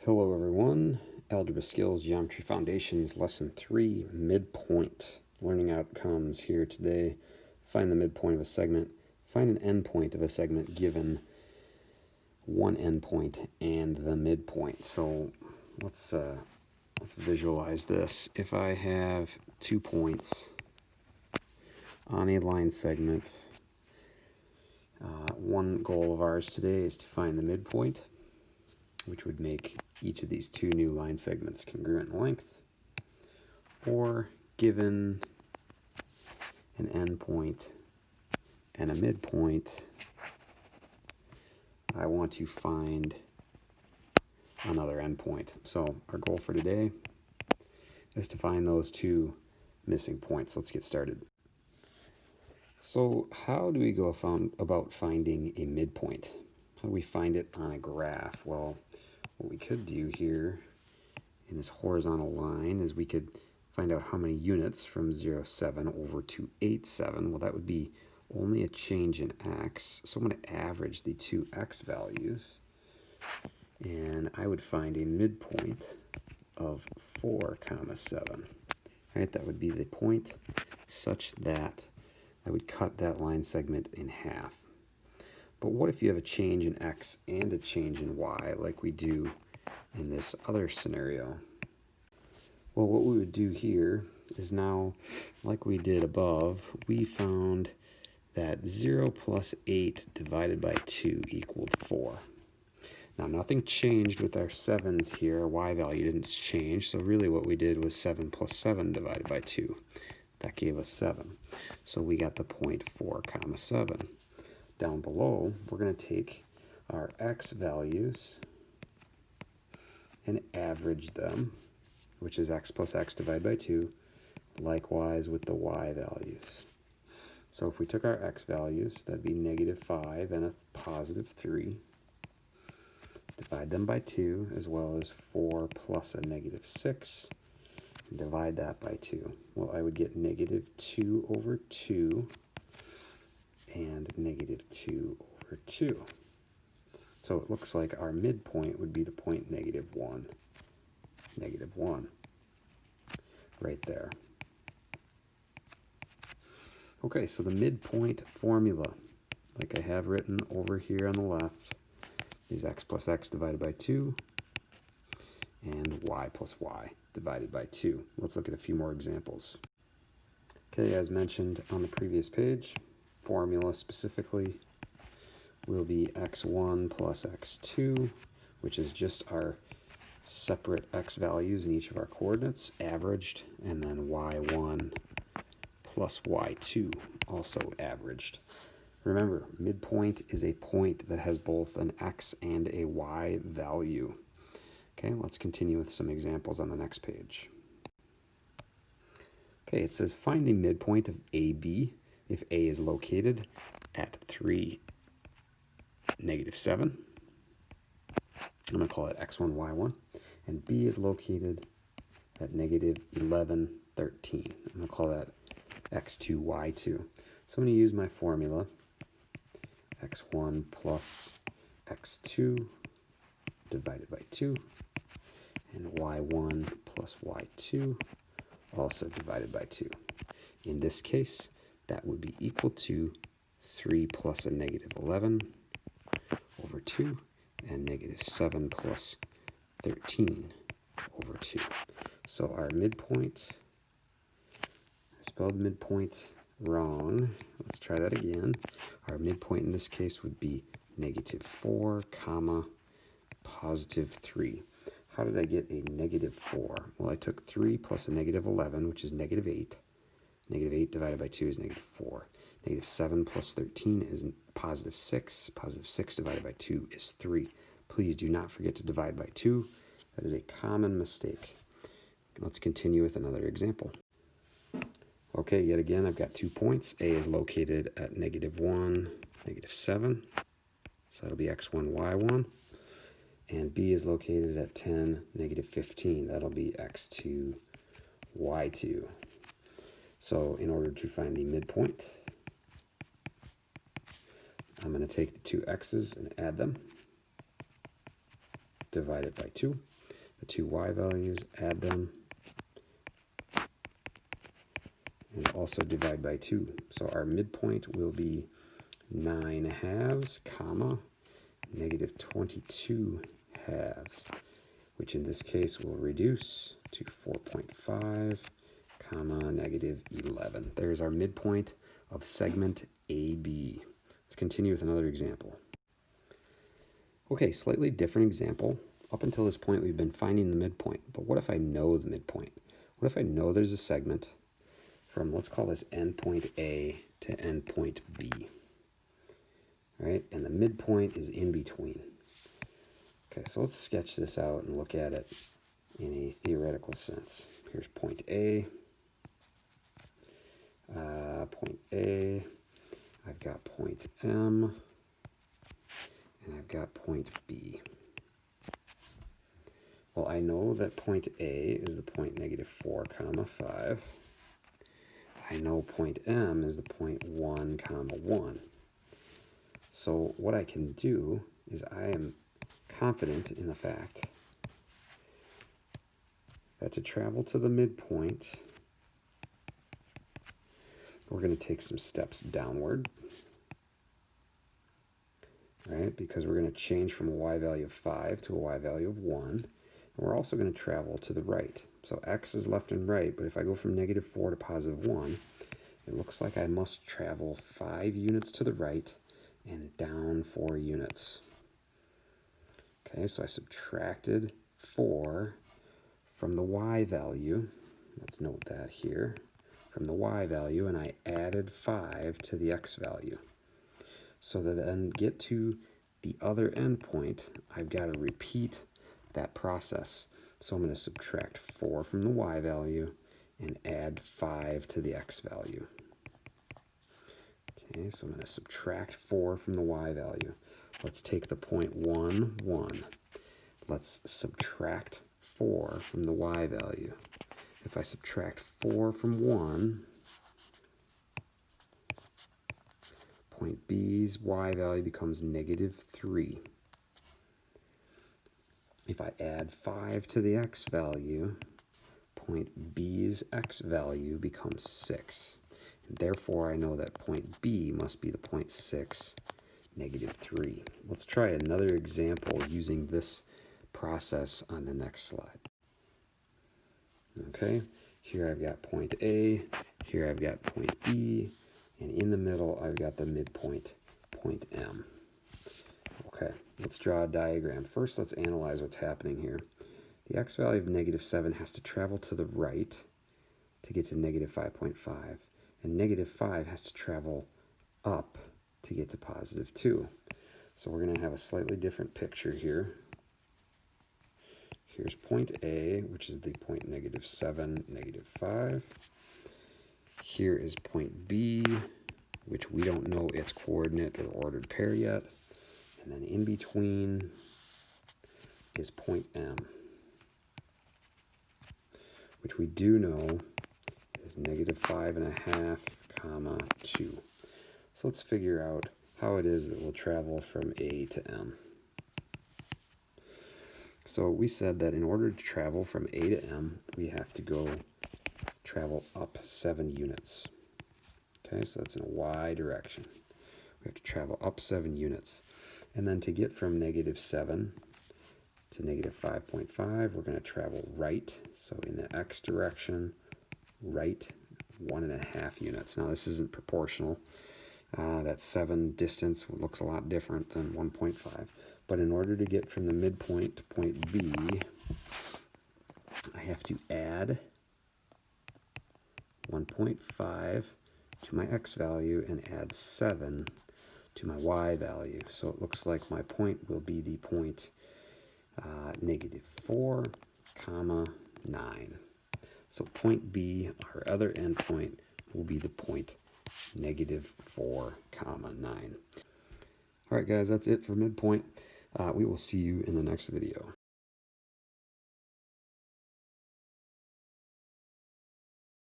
Hello everyone, Algebra Skills, Geometry Foundations, Lesson 3, Midpoint. Learning outcomes here today. Find the midpoint of a segment. Find an endpoint of a segment given one endpoint and the midpoint. So let's visualize this. If I have 2 points on a line segment, one goal of ours today is to find the midpoint, which would make each of these two new line segments congruent in length, or given an endpoint and a midpoint, I want to find another endpoint. So our goal for today is to find those two missing points. Let's get started. So how do we go about finding a midpoint? How do we find it on a graph? Well, what we could do here in this horizontal line is we could find out how many units from 0, 7 over to 8, 7. Well, that would be only a change in x. So I'm going to average the two x values, and I would find a midpoint of 4, 7. Right, that would be the point such that I would cut that line segment in half. But what if you have a change in x and a change in y like we do in this other scenario? Well, what we would do here is now, like we did above, we found that 0 plus 8 divided by 2 equaled 4. Now, nothing changed with our 7s here. Our y value didn't change, so really what we did was 7 plus 7 divided by 2. That gave us 7. So we got the point 4, 7. Down below, we're going to take our x values and average them, which is x plus x divided by 2, likewise with the y values. So if we took our x values, that'd be -5 and a +3, divide them by 2, as well as 4 plus a -6, and divide that by 2. Well, I would get -2 over 2 and -2 over 2. So it looks like our midpoint would be the point -1. -1. Right there. Okay, so the midpoint formula, like I have written over here on the left, is x plus x divided by 2 and y plus y divided by 2. Let's look at a few more examples. Okay, as mentioned on the previous page, formula specifically will be x1 plus x2, which is just our separate x values in each of our coordinates, averaged, and then y1 plus y2, also averaged. Remember, midpoint is a point that has both an x and a y value. Okay, let's continue with some examples on the next page. Okay, it says find the midpoint of AB if A is located at 3, -7. I'm going to call it x1, y1. And B is located at -11, 13. I'm going to call that x2, y2. So I'm going to use my formula, x1 plus x2 divided by 2, and y1 plus y2 also divided by 2. In this case, that would be equal to 3 plus a -11 over 2, and -7 plus 13 over 2. So our midpoint, I spelled midpoint wrong. Let's try that again. Our midpoint in this case would be -4, +3. How did I get a -4? Well, I took 3 plus a -11, which is -8. -8 divided by 2 is -4. -7 plus 13 is +6. +6 divided by 2 is 3. Please do not forget to divide by 2. That is a common mistake. Let's continue with another example. Okay, yet again, I've got 2 points. A is located at -1, -7. So that'll be x1, y1. And B is located at 10, -15. That'll be x2, y2. So in order to find the midpoint, I'm going to take the two x's and add them, divide it by 2. the two y values, add them, and also divide by 2. So our midpoint will be 9/2, comma, negative 22 halves, which in this case will reduce to 4.5, comma, negative 11. There's our midpoint of segment AB. Let's continue with another example. Okay, slightly different example. Up until this point, we've been finding the midpoint, but what if I know the midpoint? What if I know there's a segment from, let's call this endpoint A to endpoint B, right? And the midpoint is in between. Okay, so let's sketch this out and look at it in a theoretical sense. Here's point A. I've got point M, and I've got point B. Well, I know that point A is the point negative 4, comma 5. I know point M is the point 1, comma 1. So what I can do is I am confident in the fact that to travel to the midpoint, we're going to take some steps downward, right? Because we're going to change from a y value of 5 to a y value of 1. And we're also going to travel to the right. So x is left and right, but if I go from negative 4 to positive 1, it looks like I must travel 5 units to the right and down 4 units. Okay, so I subtracted 4 from the y value. Let's note that here. From the y value, and I added 5 to the x value. So that then get to the other endpoint, I've got to repeat that process. So I'm going to subtract 4 from the y value and add 5 to the x value. Okay, so I'm going to subtract 4 from the y value. Let's take the point 1, 1. Let's subtract 4 from the y value. If I subtract 4 from 1, point B's y value becomes negative 3. If I add 5 to the x value, point B's x value becomes 6. And therefore, I know that point B must be the point 6, negative 3. Let's try another example using this process on the next slide. Okay, here I've got point A, here I've got point B, and in the middle I've got the midpoint, point M. Okay, let's draw a diagram. First, let's analyze what's happening here. The x value of negative 7 has to travel to the right to get to negative 5.5, and negative 5 has to travel up to get to positive 2. So we're going to have a slightly different picture here. Here's point A, which is the point negative 7, negative 5. Here is point B, which we don't know its coordinate or ordered pair yet. And then in between is point M, which we do know is negative 5.5, comma 2. So let's figure out how it is that we'll travel from A to M. So we said that in order to travel from A to M, we have to travel up 7 units. Okay, so that's in a y direction. We have to travel up 7 units. And then to get from negative 7 to negative 5.5, we're going to travel right. So in the x direction, right 1.5 units. Now this isn't proportional. That 7 distance looks a lot different than 1.5. But in order to get from the midpoint to point B, I have to add 1.5 to my x value and add 7 to my y value. So it looks like my point will be the point negative 4, comma 9. So point B, our other endpoint, will be the point negative 4, comma 9. All right, guys, that's it for midpoint. We will see you in the next video.